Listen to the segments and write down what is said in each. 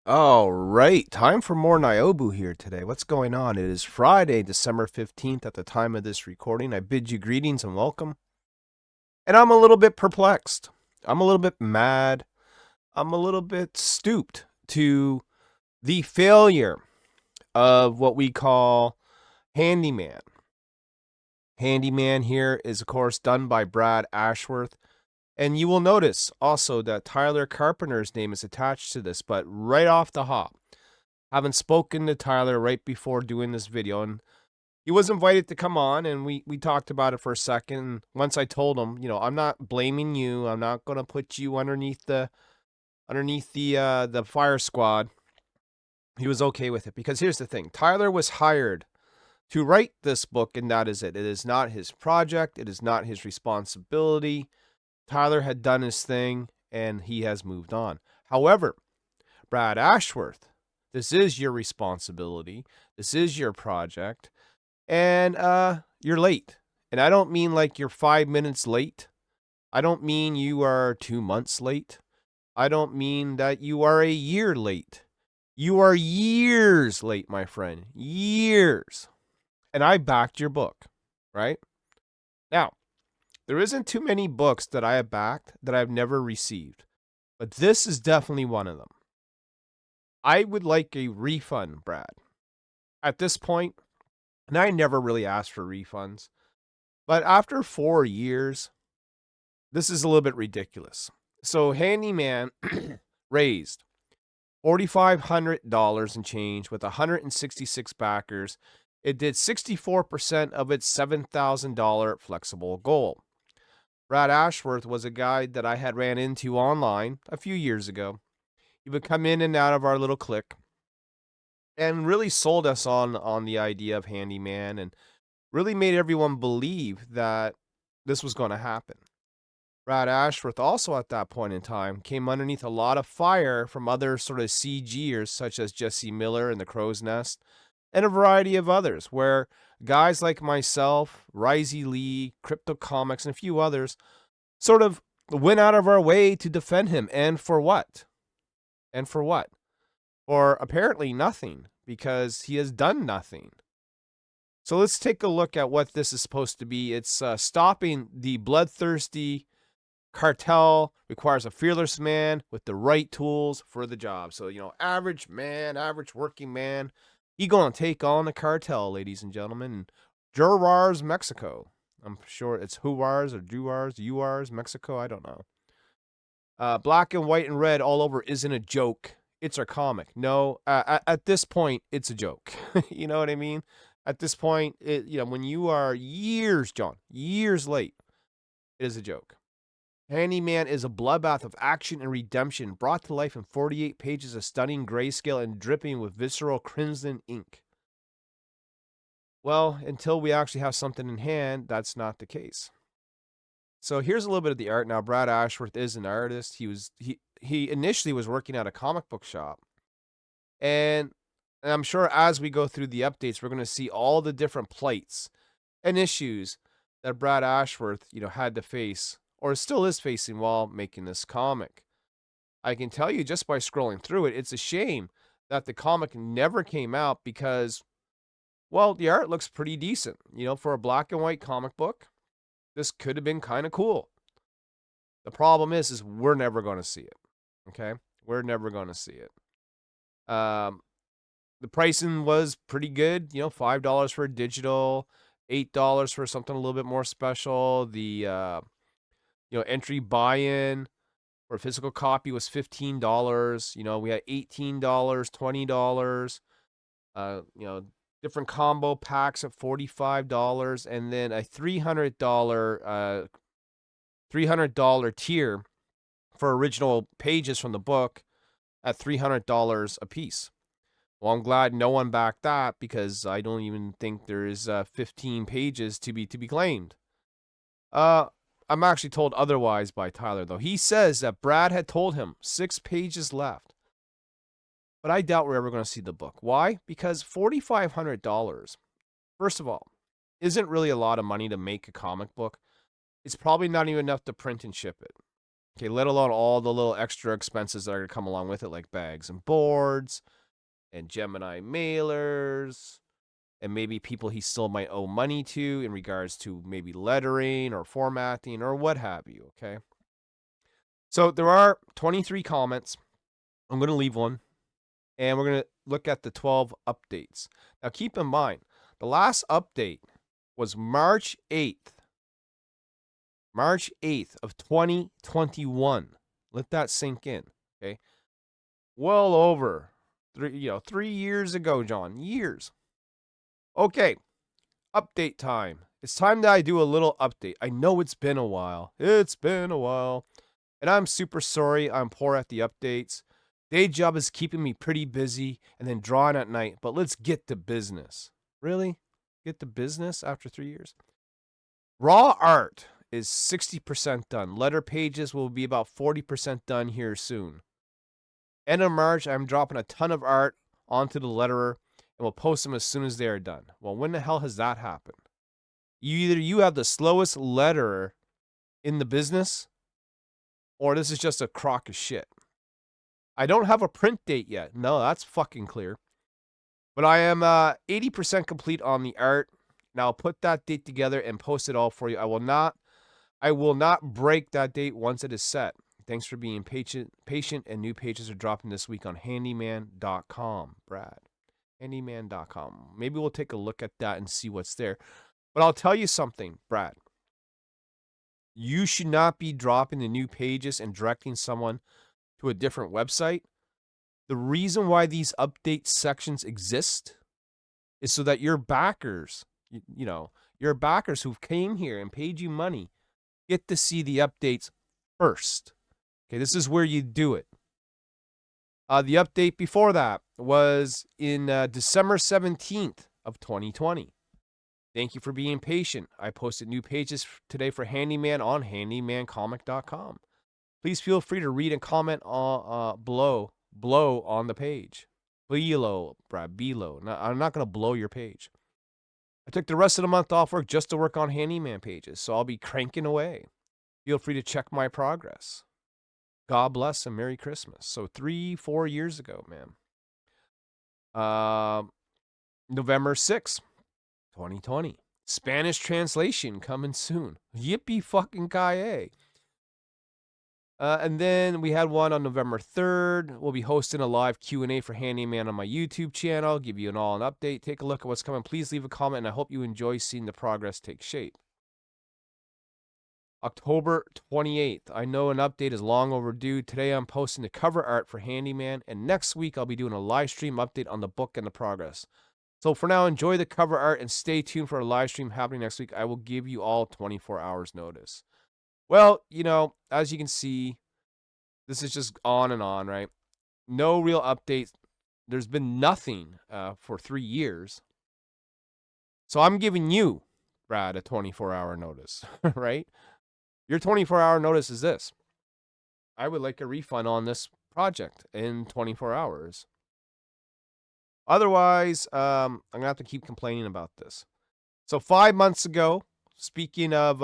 All right, time for more Nyobu here today. What's going on? It is Friday, December 15th at the time of this recording. I bid you greetings and welcome. And I'm a little bit perplexed. I'm a little bit mad. I'm a little bit stooped to the failure of what we call Handyman. Handyman here is, of course, done by Brad Ashworth. And you will notice also that Tyler Carpenter's name is attached to this, but right off the hop, having spoken to Tyler right before doing this video, and he was invited to come on, and we talked about it for a second. And once I told him, I'm not blaming you. I'm not going to put you underneath the fire squad. He was okay with it because here's the thing: Tyler was hired to write this book, and that is it. It is not his project. It is not his responsibility. Tyler had done his thing, and he has moved on. However, Brad Ashworth, this is your responsibility. This is your project. And you're late. And I don't mean like you're 5 minutes late. I don't mean you are 2 months late. I don't mean that you are a year late. You are years late, my friend. Years. And I backed your book, right? Now, there isn't too many books that I have backed that I've never received. But this is definitely one of them. I would like a refund, Brad. At this point, and I never really asked for refunds, but after 4 years, this is a little bit ridiculous. So Handyman raised $4,500 and change with 166 backers. It did 64% of its $7,000 flexible goal. Brad Ashworth was a guy that I had ran into online a few years ago. He would come in and out of our little clique and really sold us on the idea of Handyman and really made everyone believe that this was going to happen. Brad Ashworth also at that point in time came underneath a lot of fire from other sort of CGers such as Jesse Miller and the Crow's Nest and a variety of others where guys like myself, Risey Lee, Crypto Comics, and a few others sort of went out of our way to defend him. And for what? And for what? For apparently nothing, because he has done nothing. So let's take a look at what this is supposed to be. It's stopping the bloodthirsty cartel requires a fearless man with the right tools for the job. So, average man, average working man, he gonna take on the cartel, ladies and gentlemen. Jurars, Mexico. I'm sure it's Huars or Juars, Uars, Mexico. I don't know. Black and white and red all over isn't a joke. It's our comic. No, at this point, it's a joke. You know what I mean? At this point, when you are years, John, years late, it is a joke. Handyman is a bloodbath of action and redemption brought to life in 48 pages of stunning grayscale and dripping with visceral crimson ink. Well, until we actually have something in hand, that's not the case. So here's a little bit of the art. Now, Brad Ashworth is an artist. He initially was working at a comic book shop. And I'm sure as we go through the updates, we're going to see all the different plights and issues that Brad Ashworth, had to face or still is facing while making this comic. I can tell you just by scrolling through it, it's a shame that the comic never came out because, well, the art looks pretty decent. For a black and white comic book, this could have been kind of cool. The problem is we're never going to see it. Okay? We're never going to see it. The pricing was pretty good, $5 for a digital, $8 for something a little bit more special. The entry buy-in for a physical copy was $15. We had $18, $20. Different combo packs at $45, and then a $300 tier for original pages from the book at $300 a piece. Well, I'm glad no one backed that because I don't even think there is 15 pages to be claimed. I'm actually told otherwise by Tyler, though. He says that Brad had told him 6 pages left. But I doubt we're ever going to see the book. Why? Because $4,500, first of all, isn't really a lot of money to make a comic book. It's probably not even enough to print and ship it. Okay, let alone all the little extra expenses that are going to come along with it, like bags and boards and Gemini mailers, and maybe people he still might owe money to in regards to maybe lettering or formatting or what have you, okay? So there are 23 comments. I'm going to leave one, and we're going to look at the 12 updates. Now, keep in mind, the last update was March 8th. March 8th of 2021. Let that sink in, okay? Well over 3 years ago, John. Years. Okay, update time. It's time that I do a little update. I know it's been a while. It's been a while. And I'm super sorry I'm poor at the updates. Day job is keeping me pretty busy and then drawing at night. But let's get to business. Really? Get to business after 3 years? Raw art is 60% done. Letter pages will be about 40% done here soon. End of March, I'm dropping a ton of art onto the letterer and we'll post them as soon as they are done. Well, when the hell has that happened? You have the slowest letterer in the business, or this is just a crock of shit. I don't have a print date yet. No, that's fucking clear. But I am 80% complete on the art. Now I'll put that date together and post it all for you. I will not break that date once it is set. Thanks for being patient, and new pages are dropping this week on handyman.com, Brad. Handyman.com. Maybe we'll take a look at that and see what's there. But I'll tell you something, Brad. You should not be dropping the new pages and directing someone to a different website. The reason why these update sections exist is so that your backers, your backers who came here and paid you money, get to see the updates first. Okay, this is where you do it. The update before that was in December 17th of 2020. Thank you for being patient. I posted new pages today for Handyman on handymancomic.com. Please feel free to read and comment below on the page. Below, Brad, below. No, I'm not going to blow your page. I took the rest of the month off work just to work on Handyman pages, so I'll be cranking away. Feel free to check my progress. God bless and Merry Christmas. So 3-4 years ago, man. November 6th, 2020. Spanish translation coming soon. Yippee fucking ki-yay. And then we had one on November 3rd. We'll be hosting a live Q&A for Handyman on my YouTube channel. Give you an update. Take a look at what's coming. Please leave a comment, and I hope you enjoy seeing the progress take shape. October 28th. I know an update is long overdue. Today I'm posting the cover art for Handyman, and next week I'll be doing a live stream update on the book and the progress. So for now, enjoy the cover art and stay tuned for a live stream happening next week. I will give you all 24 hours notice. Well, as you can see, this is just on and on, right? No real updates. There's been nothing for 3 years. So I'm giving you, Brad, a 24-hour notice, right? Your 24-hour notice is this. I would like a refund on this project in 24 hours. Otherwise, I'm going to have to keep complaining about this. So 5 months ago, speaking of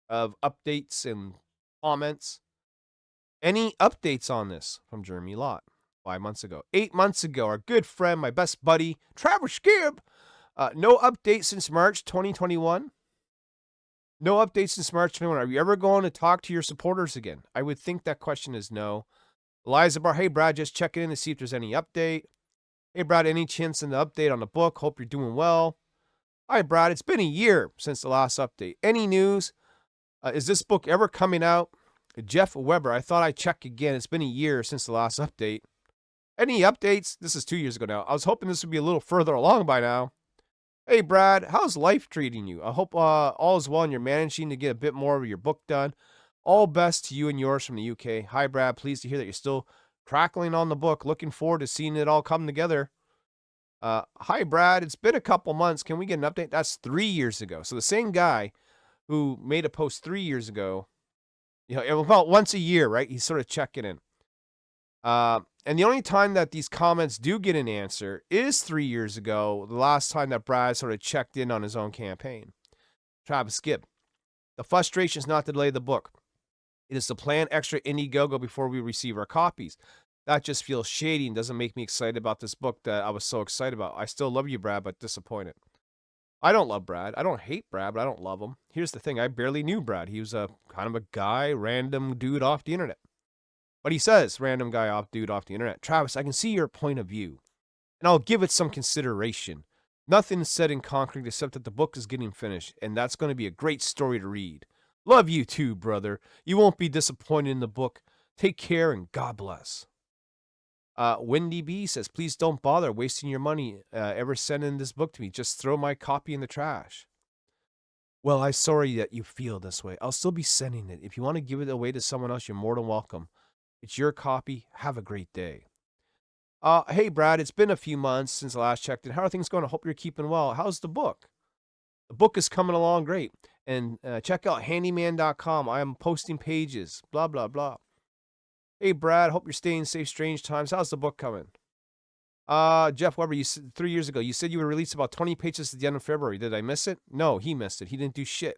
updates and comments, any updates on this from Jeremy Lott 5 months ago? 8 months ago, our good friend, my best buddy, Travis Gibb. No updates since March 2021. No updates since March 21. Are you ever going to talk to your supporters again? I would think that question is no. Eliza Bar, hey, Brad, just checking in to see if there's any update. Hey, Brad, any chance in the update on the book? Hope you're doing well. Hi, Brad, it's been a year since the last update. Any news? Is this book ever coming out? Jeff Weber, I thought I'd check again. It's been a year since the last update. Any updates? This is 2 years ago now. I was hoping this would be a little further along by now. Hey, Brad, how's life treating you? I hope all is well and you're managing to get a bit more of your book done. All best to you and yours from the UK. Hi, Brad. Pleased to hear that you're still crackling on the book. Looking forward to seeing it all come together. Hi, Brad. It's been a couple months. Can we get an update? That's 3 years ago. So the same guy who made a post 3 years ago, about once a year, right? He's sort of checking in. And the only time that these comments do get an answer is 3 years ago, the last time that Brad sort of checked in on his own campaign. Travis Gibb. The frustration is not to delay the book. It is to plan extra Indiegogo before we receive our copies. That just feels shady and doesn't make me excited about this book that I was so excited about. I still love you, Brad, but disappointed. I don't love Brad. I don't hate Brad, but I don't love him. Here's the thing. I barely knew Brad. He was a kind of a guy, random dude off the internet. But he says, random guy off dude off the internet. Travis, I can see your point of view, and I'll give it some consideration. Nothing is said in concrete except that the book is getting finished, and that's going to be a great story to read. Love you too, brother. You won't be disappointed in the book. Take care and God bless. Wendy B says, please don't bother wasting your money ever sending this book to me. Just throw my copy in the trash. Well, I'm sorry that you feel this way. I'll still be sending it. If you want to give it away to someone else, you're more than welcome. It's your copy. Have a great day. Hey, Brad, it's been a few months since I last checked in. How are things going? I hope you're keeping well. How's the book? The book is coming along great. And check out handyman.com. I am posting pages, blah, blah, blah. Hey, Brad, hope you're staying safe, strange times. How's the book coming? Jeff Weber, 3 years ago, you said you would release about 20 pages at the end of February. Did I miss it? No, he missed it. He didn't do shit.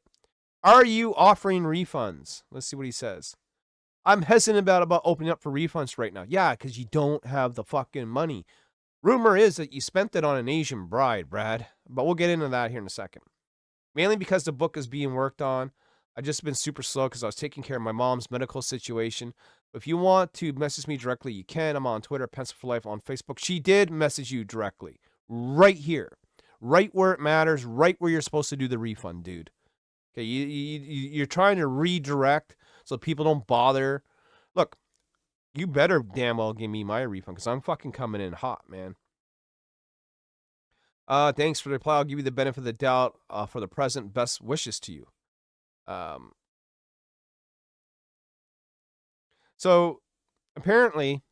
Are you offering refunds? Let's see what he says. I'm hesitant about opening up for refunds right now. Yeah, because you don't have the fucking money. Rumor is that you spent it on an Asian bride, Brad. But we'll get into that here in a second. Mainly because the book is being worked on. I've just been super slow because I was taking care of my mom's medical situation. If you want to message me directly, you can. I'm on Twitter, Pencil for Life, on Facebook. She did message you directly. Right here. Right where it matters. Right where you're supposed to do the refund, dude. Okay, you're trying to redirect so people don't bother. Look, you better damn well give me my refund because I'm fucking coming in hot, man. Thanks for the reply. I'll give you the benefit of the doubt for the present. Best wishes to you. So apparently,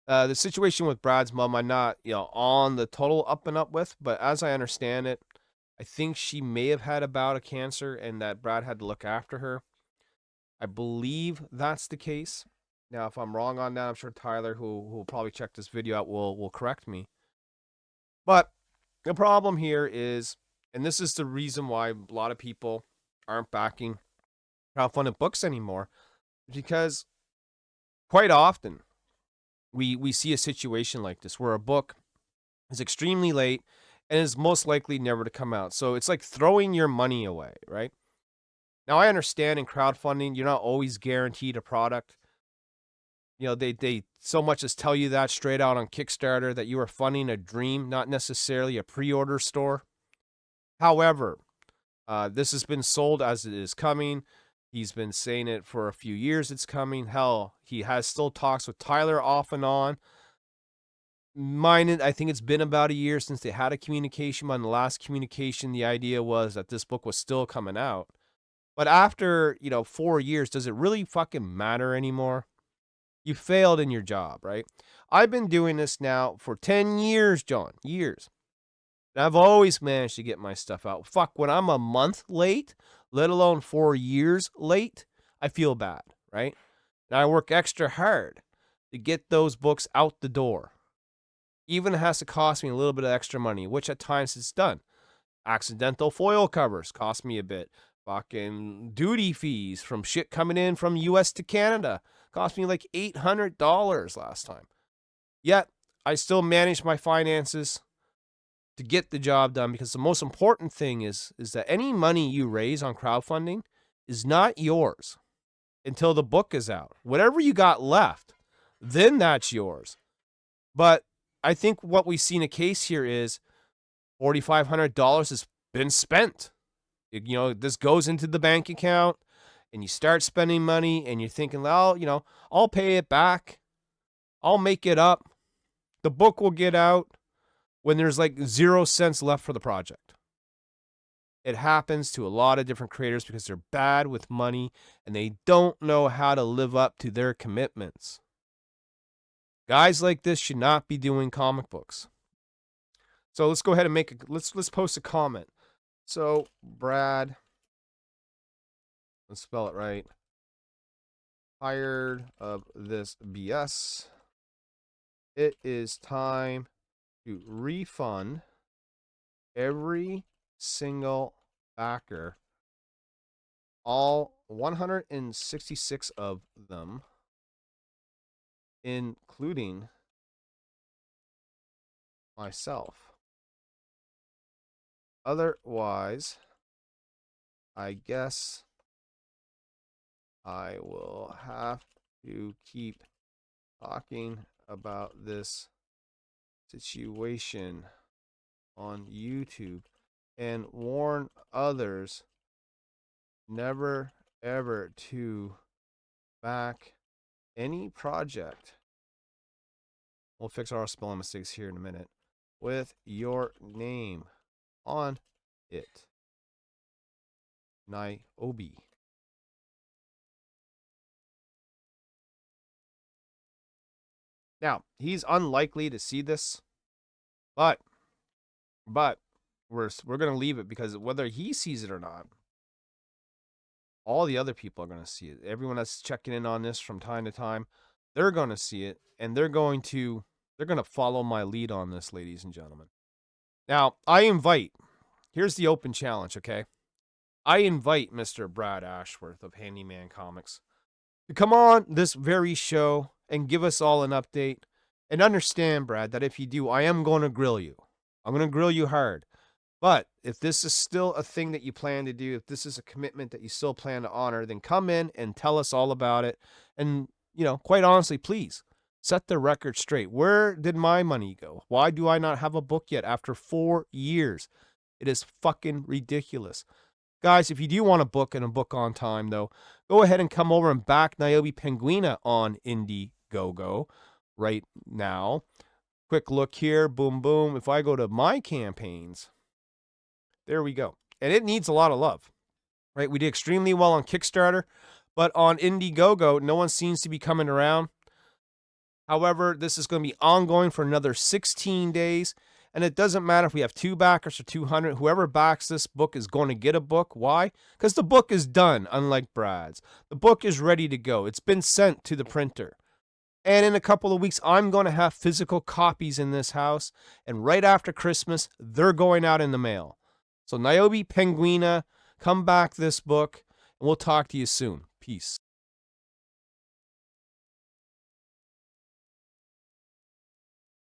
the situation with Brad's mom, I'm not, on the total up and up with, but as I understand it, I think she may have had a bout of cancer and that Brad had to look after her. I believe that's the case. Now, if I'm wrong on that, I'm sure Tyler, who will probably check this video out, will correct me. But the problem here is, and this is the reason why a lot of people aren't backing crowdfunded books anymore, because quite often we see a situation like this where a book is extremely late and is most likely never to come out. So it's like throwing your money away, right? Now, I understand in crowdfunding, you're not always guaranteed a product. They so much as tell you that straight out on Kickstarter that you are funding a dream, not necessarily a pre-order store. However, this has been sold as it is coming. He's been saying it for a few years it's coming. Hell, he has still talks with Tyler off and on. I think it's been about a year since they had a communication. On the last communication, the idea was that this book was still coming out. But after, 4 years, does it really fucking matter anymore? You failed in your job, right? I've been doing this now for 10 years, John. Years. And I've always managed to get my stuff out. Fuck, when I'm a month late, let alone 4 years late, I feel bad, right? And I work extra hard to get those books out the door. Even it has to cost me a little bit of extra money, which at times it's done. Accidental foil covers cost me a bit. Fucking duty fees from shit coming in from US to Canada cost me like $800 last time. Yet, I still manage my finances to get the job done because the most important thing is that any money you raise on crowdfunding is not yours until the book is out. Whatever you got left, then that's yours. But I think what we see in a case here is $4,500 has been spent. This goes into the bank account and you start spending money and you're thinking, well, I'll pay it back. I'll make it up. The book will get out when there's like 0 cents left for the project. It happens to a lot of different creators because they're bad with money and they don't know how to live up to their commitments. Guys like this should not be doing comic books. So let's go ahead and let's post a comment. So Brad, let's spell it right. Tired of this BS. It is time to refund every single backer all 166 of them, including myself. Otherwise, I guess I will have to keep talking about this situation on YouTube and warn others never ever to back any project. We'll fix our spelling mistakes here in a minute with your name on it. Nyobi. Now, he's unlikely to see this, but we're going to leave it because whether he sees it or not, all the other people are going to see it. Everyone that's checking in on this from time to time, they're going to see it, and they're going to follow my lead on this, ladies and gentlemen. Now, here's the open challenge, okay? I invite Mr. Brad Ashworth of Handyman Comics to come on this very show and give us all an update. And understand, Brad, that if you do, I am going to grill you. I'm going to grill you hard. But if this is still a thing that you plan to do, if this is a commitment that you still plan to honor, then come in and tell us all about it. And, quite honestly, please set the record straight. Where did my money go? Why do I not have a book yet after 4 years? It is fucking ridiculous. Guys, if you do want a book and a book on time, though, go ahead and come over and back Niobe Penguina on Indiegogo right now. Quick look here. Boom, boom. If I go to my campaigns, there we go. And it needs a lot of love, right? We did extremely well on Kickstarter, but on Indiegogo, no one seems to be coming around. However, this is going to be ongoing for another 16 days. And it doesn't matter if we have 2 backers or 200. Whoever backs this book is going to get a book. Why? Because the book is done, unlike Brad's. The book is ready to go. It's been sent to the printer. And in a couple of weeks, I'm going to have physical copies in this house. And right after Christmas, they're going out in the mail. So Niobe Penguina, come back this book, and we'll talk to you soon. Peace.